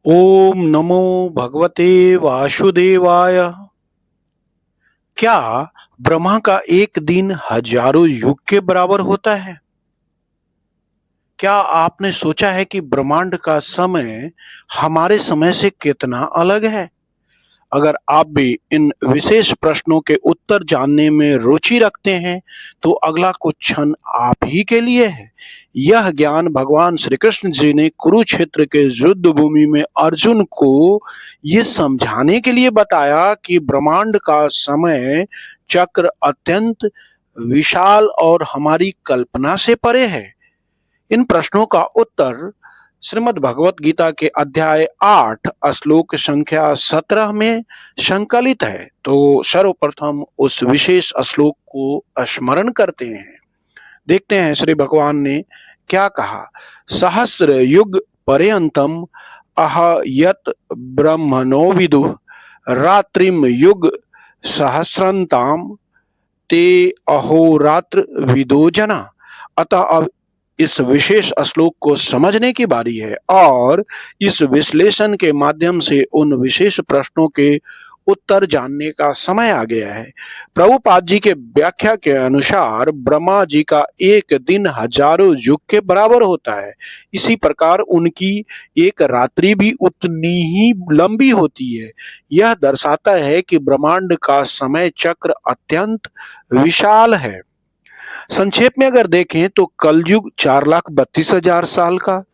ओम नमो भगवते वासुदेवाय। क्या ब्रह्मा का एक दिन हजारों युग के बराबर होता है? क्या आपने सोचा है कि ब्रह्मांड का समय हमारे समय से कितना अलग है? अगर आप भी इन विशेष प्रश्नों के उत्तर जानने में रुचि रखते हैं, तो अगला कुछ क्षण आप ही के लिए है। यह ज्ञान भगवान श्री कृष्ण जी ने कुरुक्षेत्र के युद्ध भूमि में अर्जुन को ये समझाने के लिए बताया कि ब्रह्मांड का समय चक्र अत्यंत विशाल और हमारी कल्पना से परे है। इन प्रश्नों का उत्तर श्रीमद् भगवत गीता के अध्याय 8 श्लोक संख्या 17 में संकलित है। तो सर्वप्रथम उस विशेष श्लोक को स्मरण करते हैं। देखते हैं श्री भगवान ने क्या कहा। सहस्र युग पर्यंतम अह यत ब्रह्मणो विदु रात्रिम युग सहस्रंताम ते अहोरात्र विदो जना। अतः अब इस विशेष श्लोक को समझने की बारी है और इस विश्लेषण के माध्यम से उन विशेष प्रश्नों के उत्तर जानने का समय आ गया है। प्रभुपाद जी के व्याख्या के अनुसार ब्रह्मा जी का एक दिन हजारों युग के बराबर होता है। इसी प्रकार उनकी एक रात्रि भी उतनी ही लंबी होती है। यह दर्शाता है कि ब्रह्मांड का समय चक्र अत्यंत विशाल है। संक्षेप में अगर देखें तो कलयुग 4,32,000 साल का,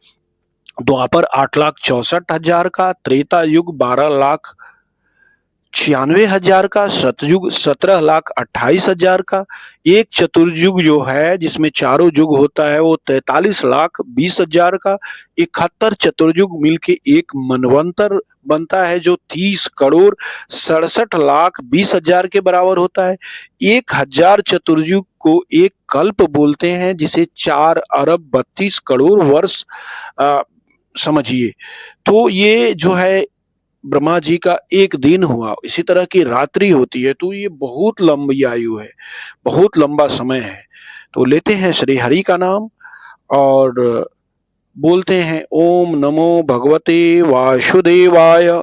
द्वापर 8,64,000 का, त्रेता युग 12,96,000 का, सतयुग 17,28,000 का, एक चतुर्युग जो है जिसमें चारों युग होता है वो 43,20,000 का, 71 चतुर्युग मिलके एक मनवंतर बनता है जो 30,67,20,000 के बराबर होता है। 1,000 चतुर्युग को एक कल्प बोलते हैं जिसे 4,32,00,00,000 वर्ष समझिए। तो ये जो है ब्रह्मा जी का एक दिन हुआ। इसी तरह की रात्रि होती है, तो ये बहुत लंबी आयु है, बहुत लंबा समय है। तो लेते हैं श्री हरि का नाम और बोलते हैं ओम नमो भगवते वासुदेवाय।